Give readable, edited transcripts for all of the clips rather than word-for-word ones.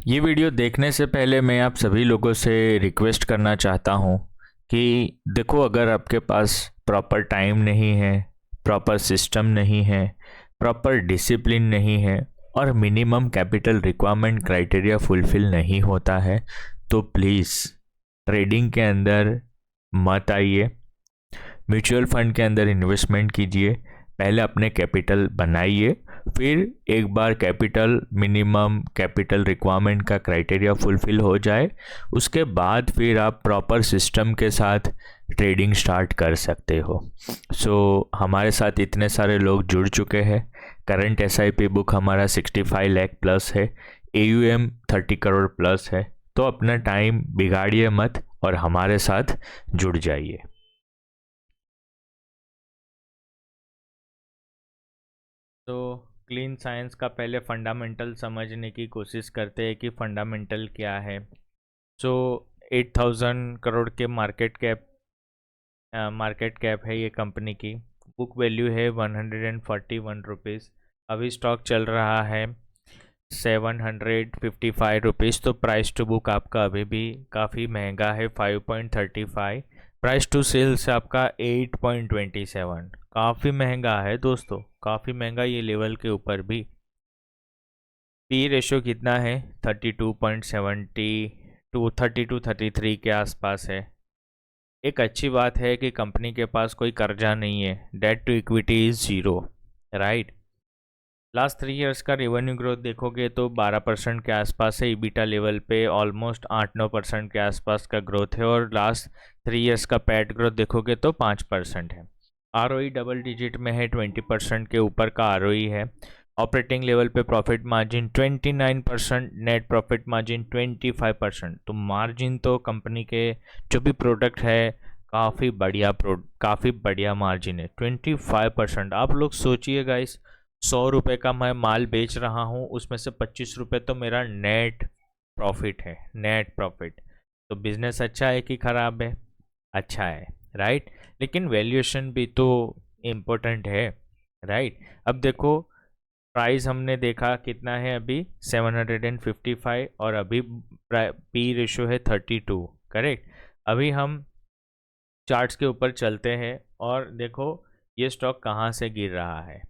ये वीडियो देखने से पहले मैं आप सभी लोगों से रिक्वेस्ट करना चाहता हूँ कि देखो, अगर आपके पास प्रॉपर टाइम नहीं है, प्रॉपर सिस्टम नहीं है, प्रॉपर डिसिप्लिन नहीं है और minimum capital requirement criteria fulfil नहीं होता है, तो प्लीज़ ट्रेडिंग के अंदर मत आइए। म्यूचुअल फंड के अंदर इन्वेस्टमेंट कीजिए। पहले अपने कैपिटल बनाइए, फिर एक बार कैपिटल मिनिमम कैपिटल रिक्वायरमेंट का क्राइटेरिया फुलफिल हो जाए, उसके बाद फिर आप प्रॉपर सिस्टम के साथ ट्रेडिंग स्टार्ट कर सकते हो। हमारे साथ इतने सारे लोग जुड़ चुके हैं। करंट एसआईपी बुक हमारा 65 लाख प्लस है, एयूएम 30 करोड़ प्लस है। तो अपना टाइम बिगाड़िए मत और हमारे साथ जुड़ जाइए। तो क्लीन साइंस का पहले फंडामेंटल समझने की कोशिश करते हैं कि फंडामेंटल क्या है। सो 8000 करोड़ के मार्केट कैप है ये कंपनी की। बुक वैल्यू है 141 रुपीज़। अभी स्टॉक चल रहा है 755 रुपीज़। तो प्राइस टू बुक आपका अभी भी काफ़ी महंगा है, 5.35। प्राइस टू सेल्स आपका 8.27, काफ़ी महंगा है दोस्तों, काफ़ी महंगा ये लेवल के ऊपर भी। पी रेशो कितना है? 32.70 टू 33 के आसपास है। एक अच्छी बात है कि कंपनी के पास कोई कर्जा नहीं है, debt to equity is zero, right. Last 3 years का रेवेन्यू ग्रोथ देखोगे तो 12% के आसपास है। ईबिटा लेवल पे ऑलमोस्ट 8-9% के आसपास का ग्रोथ है और लास्ट 3 इयर्स का पैट ग्रोथ देखोगे तो 5% है। आरओई डबल डिजिट में है, 20% के ऊपर का आरओई है। ऑपरेटिंग लेवल पे profit margin 29%, net profit margin 25%। तो मार्जिन तो कंपनी के जो भी प्रोडक्ट है काफ़ी बढ़िया मार्जिन है, 25%। आप लोग सोचिए गाइस, 100 रुपये का मैं माल बेच रहा हूँ, उसमें से 25 रुपये तो मेरा नेट प्रॉफिट है, नेट प्रॉफिट। तो बिजनेस अच्छा है कि ख़राब है? अच्छा है, राइट। लेकिन वैल्यूएशन भी तो इम्पोर्टेंट है, राइट। अब देखो, प्राइस हमने देखा कितना है अभी, 755, और अभी पी रेशो है 32, करेक्ट। अभी हम चार्ट्स के ऊपर चलते हैं और देखो ये स्टॉक कहाँ से गिर रहा है।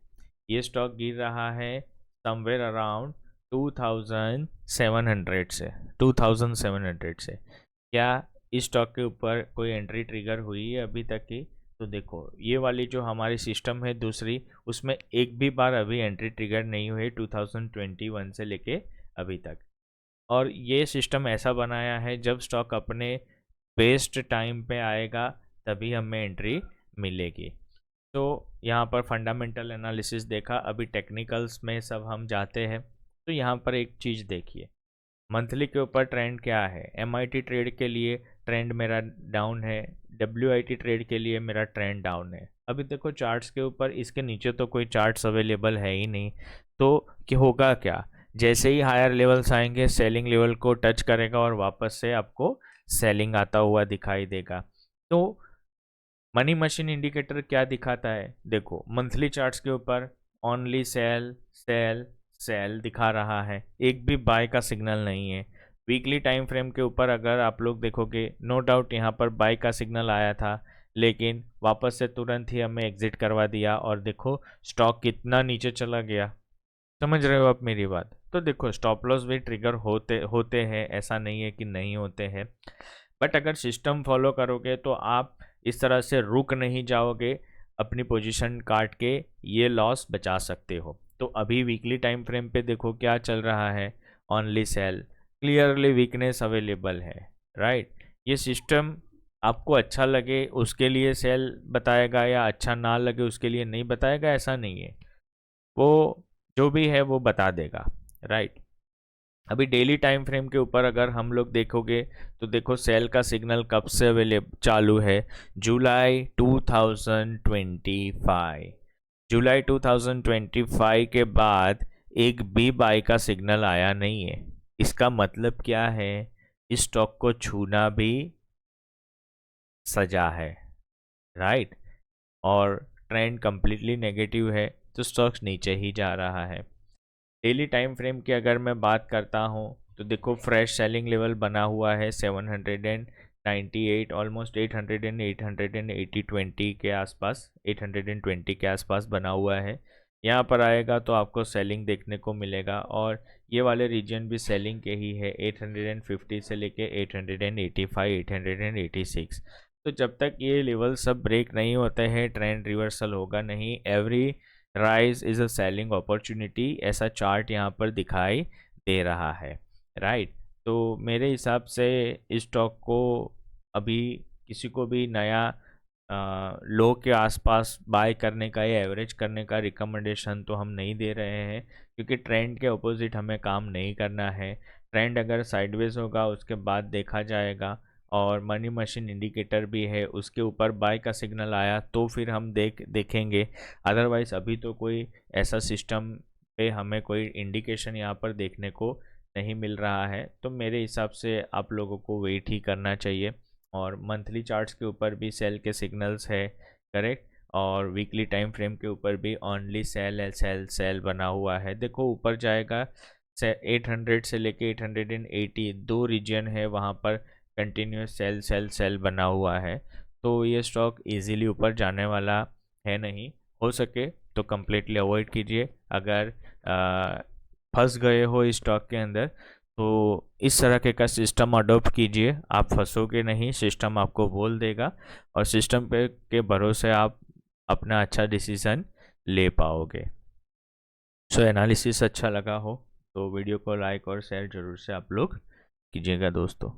ये स्टॉक गिर रहा है समवेयर अराउंड 2700 से, 2700 से। क्या इस स्टॉक के ऊपर कोई एंट्री ट्रिगर हुई है अभी तक की? तो देखो, ये वाली जो हमारी सिस्टम है दूसरी, उसमें एक भी बार अभी एंट्री ट्रिगर नहीं हुई 2021 से लेके अभी तक। और ये सिस्टम ऐसा बनाया है, जब स्टॉक अपने बेस्ट टाइम पे आएगा तभी हमें एंट्री मिलेगी। तो यहाँ पर फंडामेंटल एनालिसिस देखा, अभी टेक्निकल्स में सब हम जाते हैं। तो यहाँ पर एक चीज़ देखिए, मंथली के ऊपर ट्रेंड क्या है। एमआईटी ट्रेड के लिए ट्रेंड मेरा डाउन है, डब्ल्यूआईटी ट्रेड के लिए मेरा ट्रेंड डाउन है। अभी देखो चार्ट्स के ऊपर, इसके नीचे तो कोई चार्ट्स अवेलेबल है ही नहीं। तो क्या होगा, क्या जैसे ही हायर लेवल्स आएंगे सेलिंग लेवल को टच करेगा और वापस से आपको सेलिंग आता हुआ दिखाई देगा। तो मनी मशीन इंडिकेटर क्या दिखाता है? देखो मंथली चार्ट्स के ऊपर ओनली सेल सेल सेल दिखा रहा है, एक भी बाय का सिग्नल नहीं है। वीकली टाइम फ्रेम के ऊपर अगर आप लोग देखोगे, नो डाउट यहाँ पर बाय का सिग्नल आया था, लेकिन वापस से तुरंत ही हमें एग्जिट करवा दिया और देखो स्टॉक कितना नीचे चला गया। समझ रहे हो आप मेरी बात? तो देखो स्टॉप लॉस भी ट्रिगर होते होते हैं, ऐसा नहीं है कि नहीं होते हैं। बट अगर सिस्टम फॉलो करोगे तो आप इस तरह से रुक नहीं जाओगे, अपनी पोजीशन काट के ये लॉस बचा सकते हो। तो अभी वीकली टाइम फ्रेम पे देखो क्या चल रहा है, only sale, clearly weakness available है, राइट। ये सिस्टम आपको अच्छा लगे उसके लिए सेल बताएगा या अच्छा ना लगे उसके लिए नहीं बताएगा, ऐसा नहीं है। वो जो भी है वो बता देगा, राइट। अभी डेली टाइम फ्रेम के ऊपर अगर हम लोग देखोगे तो देखो सेल का सिग्नल कब से अवेलेबल चालू है, जुलाई 2025। जुलाई 2025 के बाद एक भी बाय का सिग्नल आया नहीं है। इसका मतलब क्या है? इस स्टॉक को छूना भी सजा है, राइट। और ट्रेंड कंप्लीटली नेगेटिव है, तो स्टॉक्स नीचे ही जा रहा है। डेली टाइम फ्रेम की अगर मैं बात करता हूँ तो देखो फ्रेश सेलिंग लेवल बना हुआ है 798, ऑलमोस्ट 880 के आसपास, 820 के आसपास बना हुआ है। यहाँ पर आएगा तो आपको सेलिंग देखने को मिलेगा, और ये वाले रीजन भी सेलिंग के ही है, 850 से लेके 885, 886। तो जब तक ये लेवल सब ब्रेक नहीं होते हैं ट्रेंड रिवर्सल होगा नहीं। Every rise is a selling opportunity, ऐसा चार्ट यहाँ पर दिखाई दे रहा है, राइट। तो मेरे हिसाब से इस स्टॉक को अभी किसी को भी नया लो के आसपास बाय करने का या एवरेज करने का रिकमेंडेशन तो हम नहीं दे रहे हैं, क्योंकि ट्रेंड के अपोजिट हमें काम नहीं करना है। ट्रेंड अगर साइडवेज होगा उसके बाद देखा जाएगा, और मनी मशीन इंडिकेटर भी है, उसके ऊपर बाय का सिग्नल आया तो फिर हम देखेंगे। अदरवाइज़ अभी तो कोई ऐसा सिस्टम पे हमें कोई इंडिकेशन यहाँ पर देखने को नहीं मिल रहा है। तो मेरे हिसाब से आप लोगों को वेट ही करना चाहिए। और मंथली चार्ट्स के ऊपर भी सेल के सिग्नल्स है, करेक्ट। और वीकली टाइम फ्रेम के ऊपर भी ओनली सेल सेल सेल बना हुआ है। देखो ऊपर जाएगा 800 से लेके 880, दो रीजन है वहाँ पर कंटिन्यूस सेल सेल सेल बना हुआ है। तो ये स्टॉक इजीली ऊपर जाने वाला है नहीं। हो सके तो कम्प्लीटली अवॉइड कीजिए। अगर फंस गए हो इस स्टॉक के अंदर तो इस तरह का सिस्टम अडॉप्ट कीजिए, आप फंसोगे नहीं, सिस्टम आपको बोल देगा, और सिस्टम पे के भरोसे आप अपना अच्छा डिसीजन ले पाओगे। सो एनालिसिस अच्छा लगा हो तो वीडियो को लाइक और शेयर जरूर से आप लोग कीजिएगा दोस्तों।